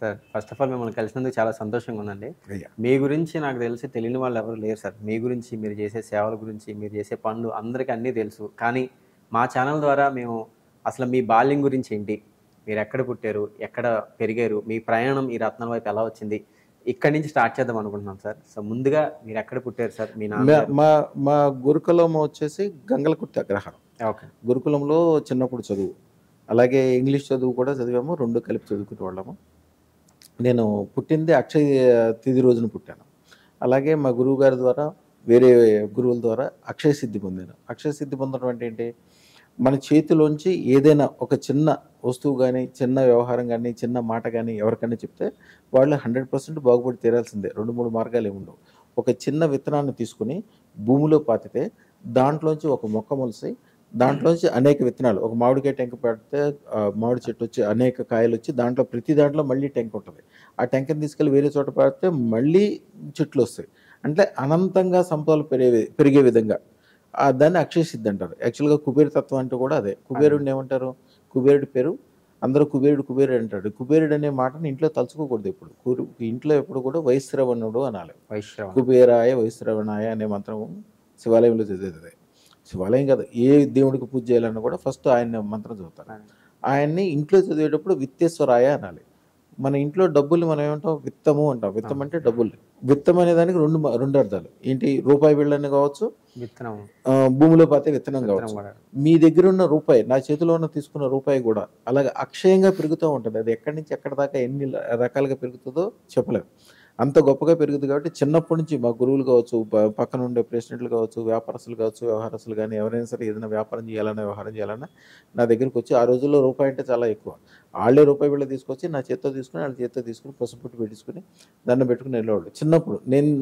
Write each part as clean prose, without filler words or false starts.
Sir first of all మిమ్మల్ని కలిసినందుకు చాలా సంతోషంగా ఉందండి. అయ్యా! మీ గురించి నాకు తెలిసి తెలియని వాళ్ళు ఎవరు లేరు సార్. మీ గురించి, మీరు చేసే సేవల గురించి, మీరు చేసే పనులు అందరికి అన్నీ తెలుసు. కానీ మా ఛానల్ ద్వారా మేము అసలు మీ బాల్యం గురించి ఏంటి? మీరెక్కడ పుట్టారు? ఎక్కడ పెరిగారు? మీ ప్రయాణం ఈ రత్నాల వైపు ఎలా వచ్చింది? ఇక్కడి నుంచి స్టార్ట్ చేద్దాం అనుకుంటున్నాం సార్. సో ముందుగా మీరెక్కడ పుట్టారు సార్? మీ మా నాన్నగారు? మా మా గురుకులం వచ్చేసి గంగలకుర్తి అగ్రహారం. ఓకే. గురుకులంలో చిన్నప్పుడు చదువు. అలాగే ఇంగ్లీష్ చదువు కూడా చదివాము. 2 కలిపి చదువుకునేవాళ్ళము. నేను పుట్టింది అక్షయ తిథి రోజున పుట్టాను. అలాగే మా గురువుగారి ద్వారా వేరే గురువుల ద్వారా అక్షయ సిద్ధి పొందాను. అక్షయ సిద్ధి పొందడం అంటే ఏంటి? మన చేతిలోంచి ఏదైనా ఒక చిన్న వస్తువు గానీ, చిన్న వ్యవహారం గానీ, చిన్న మాట గానీ ఎవరికైనా చెప్తే వాళ్ళు 100% బాగుపడి తీరాల్సిందే. 2, 3 మార్గాలేముండవు. ఒక చిన్న విత్తనాన్ని తీసుకొని భూమిలో పాతితే దాంట్లోంచి ఒక మొక్క మొలిసి, దాంట్లోంచి అనేక విత్తనాలు ఒక మామిడికాయ టెంక పెడితే మామిడి చెట్టు వచ్చి అనేక కాయలొచ్చి దాంట్లో ప్రతి దాంట్లో మళ్ళీ టెంక ఉంటది. ఆ టెంకని తీసుకెళ్ళి వేరే చోట పాతితే మళ్ళీ చెట్లొస్తాయి. అంటే అనంతంగా సంపదలు పెరిగే విధంగా. దాన్ని అక్షయ సిద్ధి అంటారు. యాక్చువల్‌గా కుబేర తత్వం అంటే కూడా అదే. కుబేరుడిని ఏమంటారు? కుబేరుడి పేరు అందరూ కుబేరుడు, కుబేరుడు అంటాడు. కుబేరుడు అనే మాటని ఇంట్లో తలుచుకోకూడదు ఎప్పుడు. ఇంట్లో ఎప్పుడు కూడా వైశ్రవణుడు అనాలి. వైశ్రవణ. కుబేరాయ వైశ్రవణాయ అనే మంత్రం శివాలయంలో చదివేది. శివాలయం కాదు. ఏ దేవుడికి పూజ చేయాలన్నా కూడా ఫస్ట్ ఆయన మంత్రం చదువుతారు. ఆయన్ని ఇంట్లో చదివేటప్పుడు విత్తేశ్వరాయ అనాలి. మన ఇంట్లో డబ్బుల్ని మనం ఏమంటాం? విత్తము అంటాం. విత్తం అంటే డబ్బులు. విత్తం అనే దానికి 2 అర్థాలు. ఏంటి? రూపాయి బిళ్ళని కావచ్చు, విత్తనం. భూమిలో పాతే విత్తనం విత్తనం కావచ్చు. కూడా. మీ దగ్గరున్న రూపాయి, నా చేతిలో ఉన్న తీసుకున్న రూపాయి కూడా అలాగే అక్షయంగా పెరుగుతూ ఉంటది. అది ఎక్కడి నుంచి ఎక్కడి దాకా ఎన్ని రకాలుగా పెరుగుతుందో చెప్పలేం. అంత గొప్పగా పెరుగుతుంది కాబట్టి చిన్నప్పటి నుంచి మా గురువులు కావచ్చు, పక్కన ఉండే ప్రెసిడెంట్లు కావచ్చు, వ్యాపారస్తులు కావచ్చు, వ్యవహారస్తులు గానీ ఎవరైనా సరే ఏదైనా వ్యాపారం చేయాలన్నా, వ్యవహారం చేయాలన్నా నా దగ్గరికొచ్చి ఆ రోజుల్లో రూపాయి అంటే చాలా ఎక్కువ. ఆళ్ళే రూపాయి బిళ్ళ తీసుకొచ్చి నా చేత్తో తీసుకొని, ఆళ్ళ చేత్తో తీసుకొని పసుపు బొట్టు పెట్టించుకొని దండం పెట్టుకొని వెళ్ళేవాళ్ళు. చిన్నప్పుడు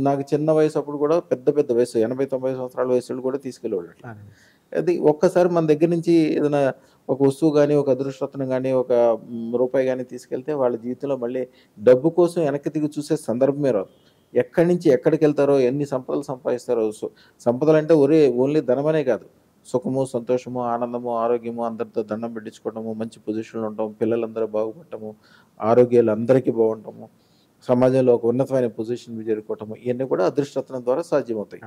నాకు చిన్న వయసు అప్పుడు కూడా పెద్ద పెద్ద వయసు 80, 90 సంవత్సరాల వయసోళ్ళు కూడా తీసుకెళ్ళేవాళ్ళు అట్లా. అది ఒక్కసారి మన దగ్గర నుంచి ఏదైనా ఒక వస్తువు గానీ, ఒక అదృష్టరత్నం గానీ, ఒక రూపాయి గానీ తీసుకెళ్తే వాళ్ళ జీవితంలో మళ్ళీ డబ్బు కోసం వెనక్కి తిరిగి చూసే సందర్భమే రాదు. ఎక్కడి నుంచి ఎక్కడికెళ్తారో, ఎన్ని సంపదలు సంపాదిస్తారో, సంపదలంటే ఓన్లీ ధనమనే కాదు. సుఖము, సంతోషము, ఆనందము, ఆరోగ్యము, అందరితో దండం పెట్టించుకోవడము, మంచి పొజిషన్‌లో ఉండటం, పిల్లలందరూ బాగుపడటము, ఆరోగ్యాలు అందరికీ బాగుండటము, సమాజంలో ఒక ఉన్నతమైన పొజిషన్‌కి చేరుకోవటము, ఇయన్నీ కూడా అదృష్టరత్నం ద్వారా సాధ్యమవుతాయి.